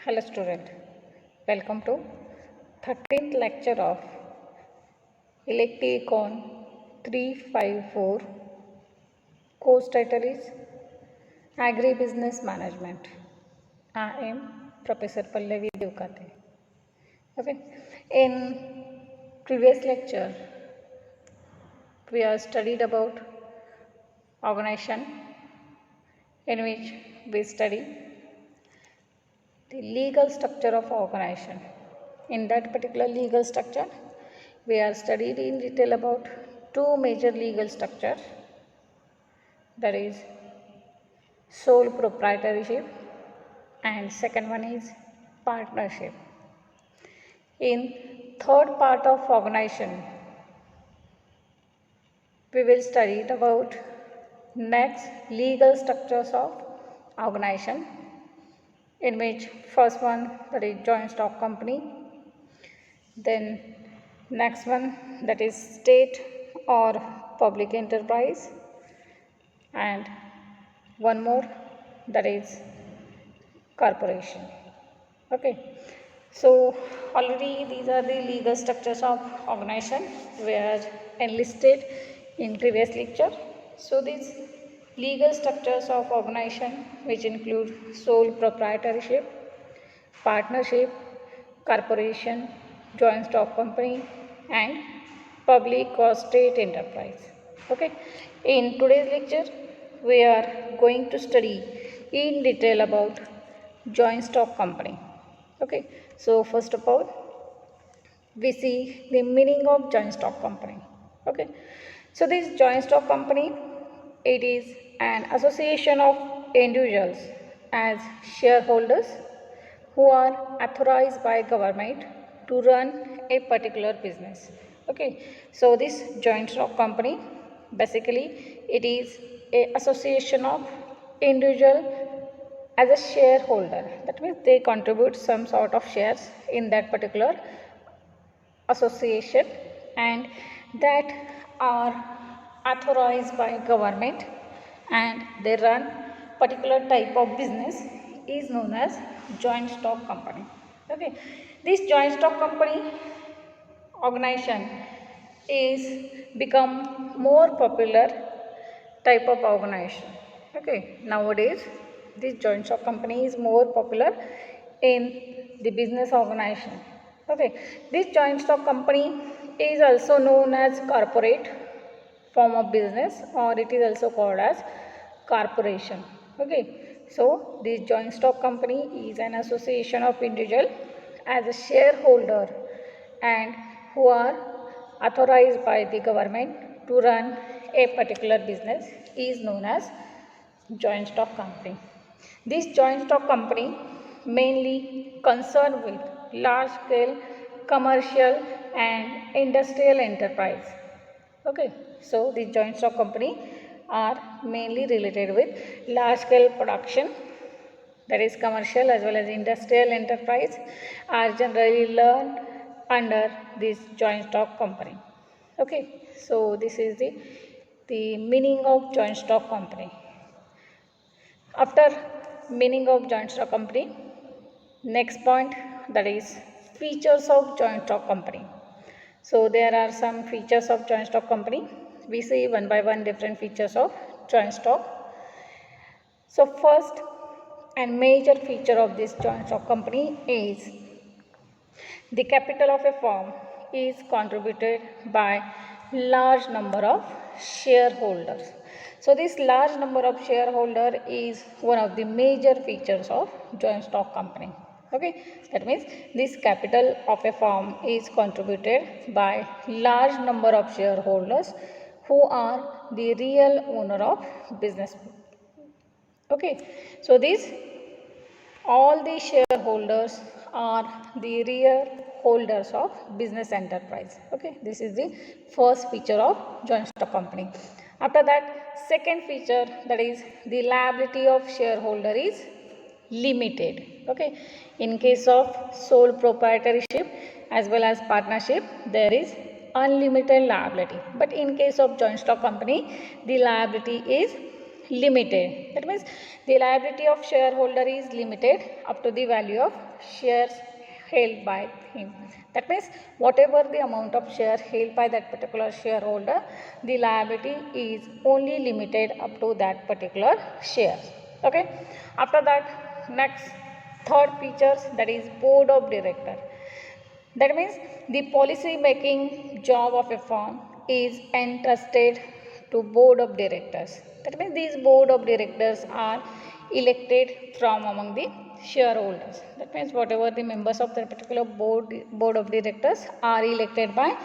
Hello student, welcome to 13th lecture of Elective Econ 354. Course title is Agribusiness Management. I am Professor Pallavi Devkate. Okay, in previous lecture we have studied about organization, in which we study the legal structure of organization. In that particular legal structure, we are studied in detail about two major legal structures, that is sole proprietorship and second one is partnership. In third part of organization, we will study about next legal structures of organization, in which first one, that is joint stock company, then next one, that is state or public enterprise, and one more, that is corporation. Okay, so already these are the legal structures of organization were enlisted in previous lecture. So these legal structures of organization, which include sole proprietorship, partnership, corporation, joint stock company, and public or state enterprise. Okay, in today's lecture we are going to study in detail about joint stock company. Okay, so first of all we see the meaning of joint stock company. Okay, so this joint stock company, it is an association of individuals as shareholders who are authorized by government to run a particular business. Okay, so this joint stock company, basically it is a association of individual as a shareholder. That means they contribute some sort of shares in that particular association and that are authorized by government, and they run particular type of business is known as joint stock company. Okay, this joint stock company organization is become more popular type of organization. Okay, nowadays this joint stock company is more popular in the business organization. Okay, this joint stock company is also known as corporate form of business, or it is also called as corporation. Okay, so this joint stock company is an association of individual as a shareholder and who are authorized by the government to run a particular business is known as joint stock company. This joint stock company mainly concerned with large scale commercial and industrial enterprise. Okay, so the joint stock company are mainly related with large scale production, that is commercial as well as industrial enterprise, are generally learned under this joint stock company. Okay, so this is the meaning of joint stock company. After meaning of joint stock company, next point, that is features of joint stock company. So there are some features of joint stock company. We see one by one different features of joint stock. So first and major feature of this joint stock company is the capital of a firm is contributed by large number of shareholders. So this large number of shareholder is one of the major features of joint stock company. Okay, that means this capital of a firm is contributed by large number of shareholders who are the real owner of business. Okay, so these all the shareholders are the real holders of business enterprise. Okay, this is the first feature of joint stock company. After that, second feature, that is the liability of shareholder is limited. Okay, in case of sole proprietorship as well as partnership, there is unlimited liability, but in case of joint stock company, the liability is limited. That means the liability of shareholder is limited up to the value of shares held by him. That means whatever the amount of share held by that particular shareholder, the liability is only limited up to that particular share. Okay. After that, next third features, that is board of director. That means the policy making job of a firm is entrusted to board of directors. That means these board of directors are elected from among the shareholders. That means whatever the members of that particular board of directors are elected by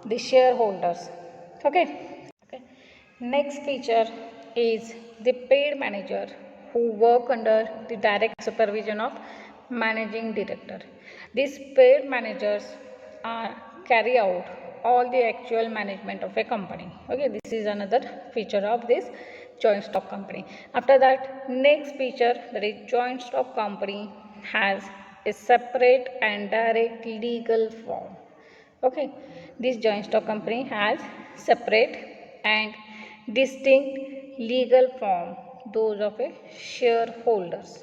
the shareholders. Okay. Next feature is the paid manager who work under the direct supervision of managing director. These paid managers are carry out all the actual management of a company. Okay, this is another feature of this joint stock company. After that, next feature, that is joint stock company has a separate and direct legal form. Okay, this joint stock company has separate and distinct legal form, those of a shareholders.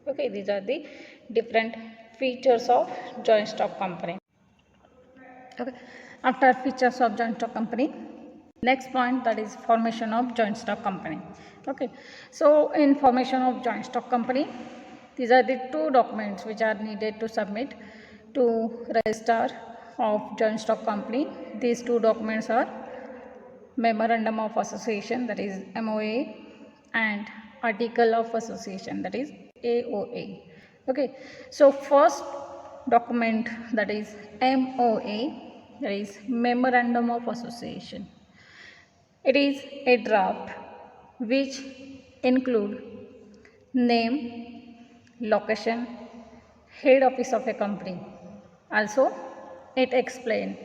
Okay, these are the different features of joint stock company. Okay, after features of joint stock company, next point, that is formation of joint stock company. Okay, so in formation of joint stock company, these are the two documents which are needed to submit to register of joint stock company. These two documents are memorandum of association, that is MOA, and article of association, that is AOA. Okay, so first document, that is MOA, that is memorandum of association. It is a draft which include name, location, head office of a company. Also, it explains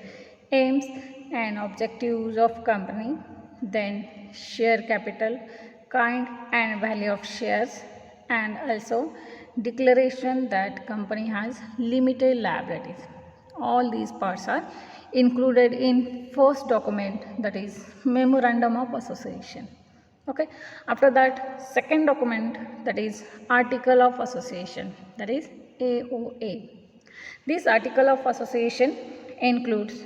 aims and objectives of company, then share capital, kind and value of shares, and also declaration that company has limited liabilities. All these parts are included in first document, that is memorandum of association. Okay, after that, second document, that is article of association, that is AOA. This article of association includes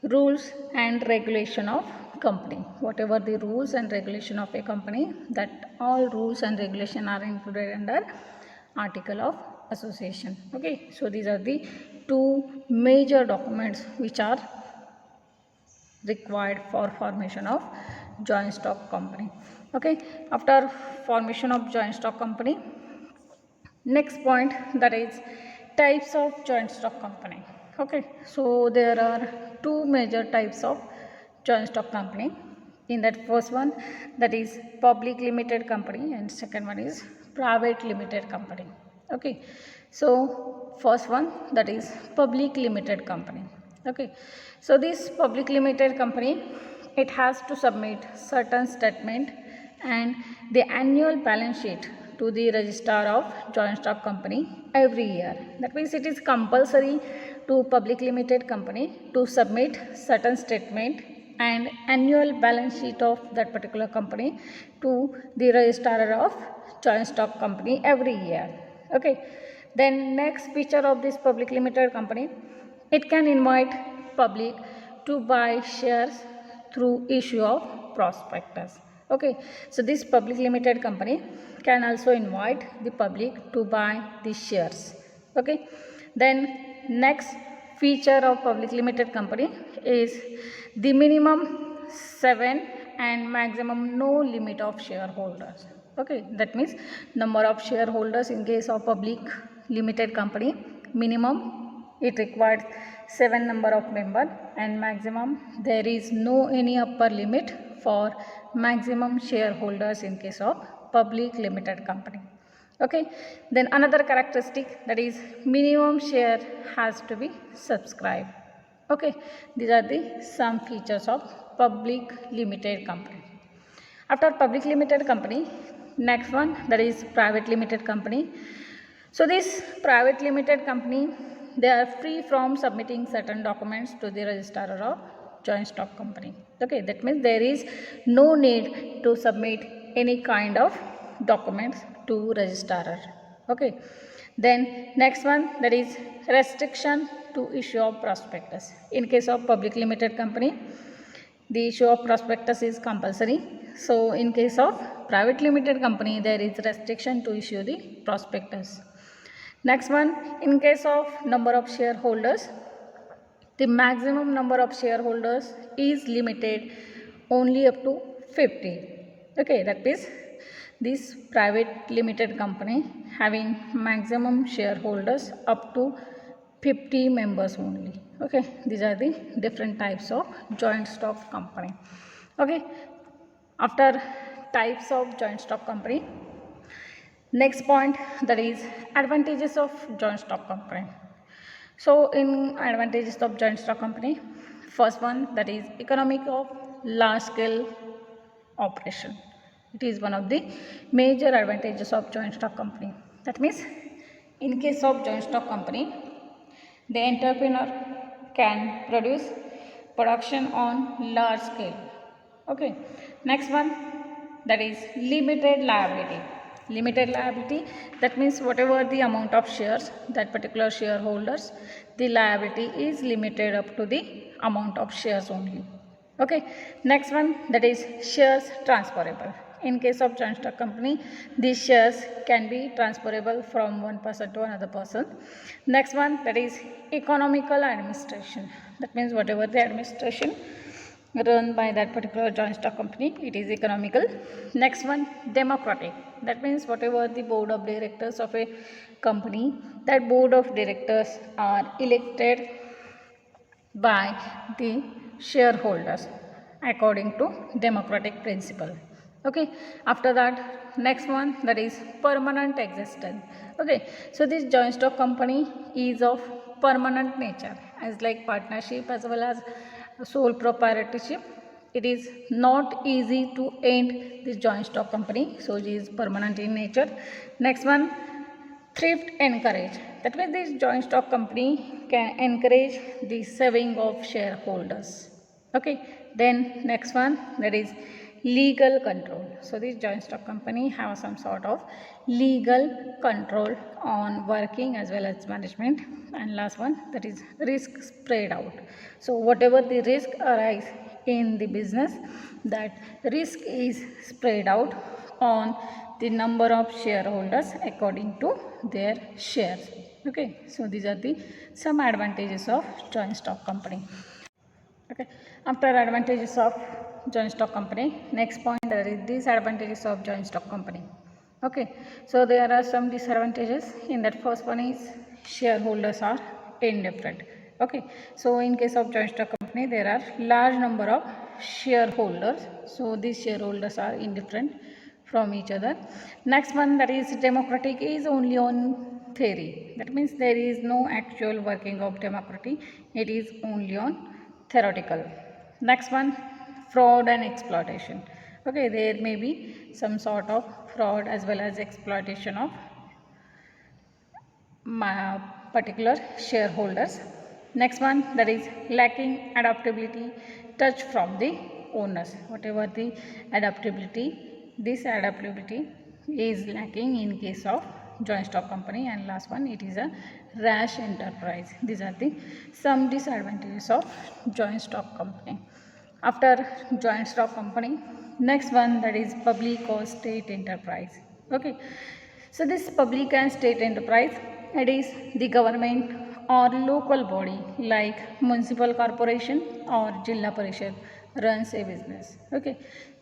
rules and regulation of company. Whatever the rules and regulation of a company, that all rules and regulation are included under article of association. Okay, so these are the two major documents which are required for formation of joint stock company. Okay, after formation of joint stock company, next point, that is types of joint stock company. Okay, so there are two major types of joint stock company. In that first one, that is public limited company, and second one is private limited company. Okay, so first one, that is public limited company. Okay, so this public limited company, it has to submit certain statement and the annual balance sheet to the registrar of joint stock company every year. That means it is compulsory to public limited company to submit certain statement and annual balance sheet of that particular company to the registrar of joint stock company every year. Okay, then next feature of this public limited company, it can invite public to buy shares through issue of prospectus. Okay, so this public limited company can also invite the public to buy the shares. Okay, then next feature of public limited company is the minimum 7 and maximum no limit of shareholders. Okay, that means number of shareholders in case of public limited company, minimum it requires 7 number of member, and maximum there is no any upper limit for maximum shareholders in case of public limited company. Okay, then another characteristic, that is minimum share has to be subscribed. Okay, these are the some features of public limited company. After public limited company, next one, that is private limited company. So this private limited company, they are free from submitting certain documents to the registrar of joint stock company. Okay, that means there is no need to submit any kind of documents to registrar. Okay, then next one, that is restriction to issue of prospectus. In case of public limited company, the issue of prospectus is compulsory. So in case of private limited company, there is restriction to issue the prospectus. Next one, in case of number of shareholders, the maximum number of shareholders is limited only up to 50. Okay, that is this private limited company having maximum shareholders up to 50 members only. Okay, these are the different types of joint stock company. Okay, after types of joint stock company, next point, that is advantages of joint stock company. So in advantages of joint stock company, first one, that is economic of large scale operation. It is one of the major advantages of joint stock company. That means in case of joint stock company, the entrepreneur can produce production on large scale. Okay, next one, that is limited liability. Limited liability, that means whatever the amount of shares that particular shareholders, the liability is limited up to the amount of shares only. Okay, next one, that is shares transferable. In case of joint stock company, these shares can be transferable from one person to another person. Next one, that is economical administration. That means whatever the administration run by that particular joint stock company, it is economical. Next one, democratic. That means whatever the board of directors of a company, that board of directors are elected by the shareholders according to democratic principle. Okay, after that, next one, that is permanent existence. Okay, so this joint stock company is of permanent nature, as like partnership as well as sole proprietorship. It is not easy to end this joint stock company, so it is permanent in nature. Next one, thrift encourage. That means this joint stock company can encourage the saving of shareholders. Okay, then next one, that is legal control. So this joint stock company have some sort of legal control on working as well as management. And last one, that is risk spread out. So whatever the risk arise in the business, that risk is spread out on the number of shareholders according to their shares. Okay, so these are the some advantages of joint stock company. Okay, after advantages of joint stock company, next point, there is disadvantages of joint stock company. Okay, so there are some disadvantages. In that, first one is shareholders are indifferent. Okay, so in case of joint stock company, there are large number of shareholders, so these shareholders are indifferent from each other. Next one, that is democratic, is only on theory. That means there is no actual working of democracy, it is only on theoretical. Next one, fraud and exploitation. Okay, there may be some sort of fraud as well as exploitation of particular shareholders. Next one, that is lacking adaptability, touch from the owners. Whatever the adaptability, this adaptability is lacking in case of joint stock company. And last one, it is a rash enterprise. These are the some disadvantages of joint stock company. After joint stock company, next one, that is public or state enterprise. Okay, so this public and state enterprise, it is the government or local body like municipal corporation or Jilla Parishad runs a business. Okay,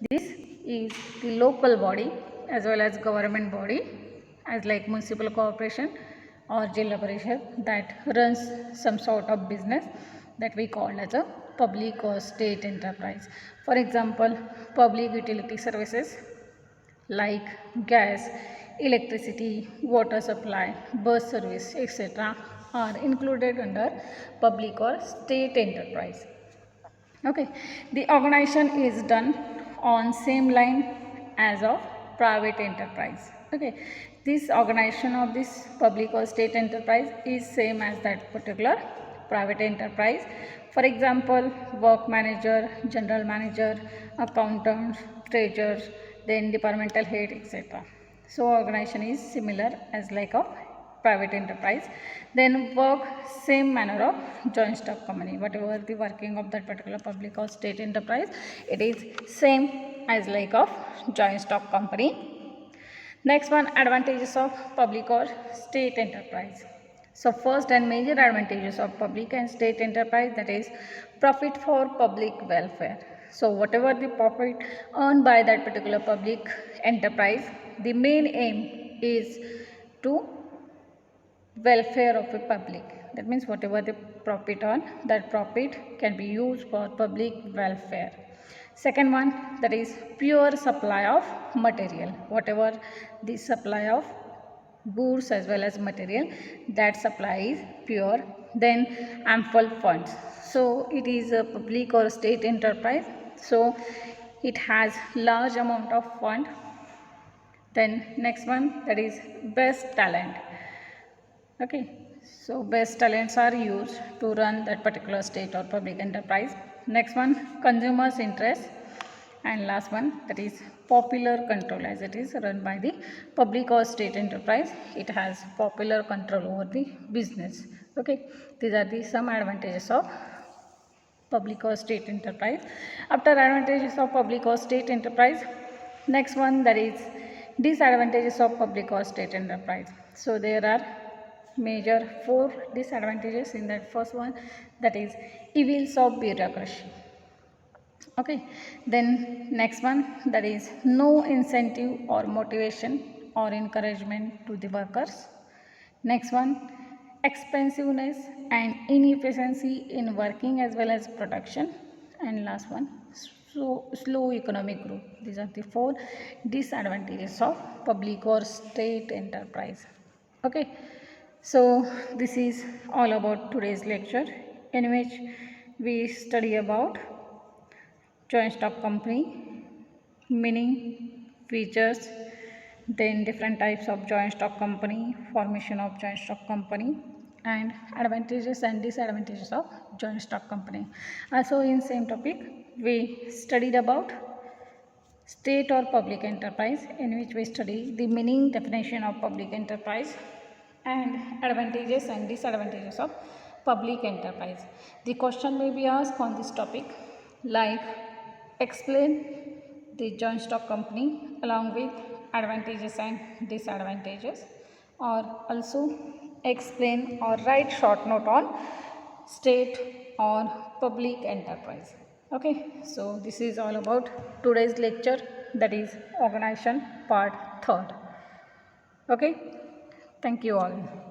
this is the local body as well as government body as like municipal corporation or Jilla Parishad that runs some sort of business that we call as a public or state enterprise. For example, public utility services like gas, electricity, water supply, bus service, etc. are included under public or state enterprise. Okay, the organization is done on same line as of private enterprise. Okay, this organization of this public or state enterprise is same as that particular private enterprise. For example, work manager, general manager, accountants, treasurers, then departmental head, etc. So organization is similar as like of private enterprise. Then work same manner of joint stock company. Whatever the working of that particular public or state enterprise, it is same as like of joint stock company. Next one, advantages of public or state enterprise. So first and major advantages of public and state enterprise, that is profit for public welfare. So whatever the profit earned by that particular public enterprise, the main aim is to welfare of the public. That means whatever the profit earned, that profit can be used for public welfare. Second one, that is pure supply of material. Whatever the supply of goods as well as material, that supply is pure. Then ample funds. So it is a public or state enterprise, so it has large amount of fund. Then next one, that is best talent. Okay, so best talents are used to run that particular state or public enterprise. Next one, consumers interest. And last one, that is popular control. As it is run by the public or state enterprise, it has popular control over the business. Okay, these are the some advantages of public or state enterprise. After advantages of public or state enterprise, next one, that is disadvantages of public or state enterprise. So there are major 4 disadvantages in that. First one, that is evils of bureaucracy. Okay, then next one, that is no incentive or motivation or encouragement to the workers. Next one, expensiveness and inefficiency in working as well as production. And last one, slow economic growth. These are the 4 disadvantages of public or state enterprise. Okay, so this is all about today's lecture, in which we study about joint stock company, meaning, features, then different types of joint stock company, formation of joint stock company, and advantages and disadvantages of joint stock company. Also in same topic, we studied about state or public enterprise, in which we study the meaning, definition of public enterprise, and advantages and disadvantages of public enterprise. The question may be asked on this topic, like explain the joint stock company along with advantages and disadvantages, or also explain or write short note on state or public enterprise. Okay, so this is all about today's lecture, that is organization part 3rd. Okay, thank you all.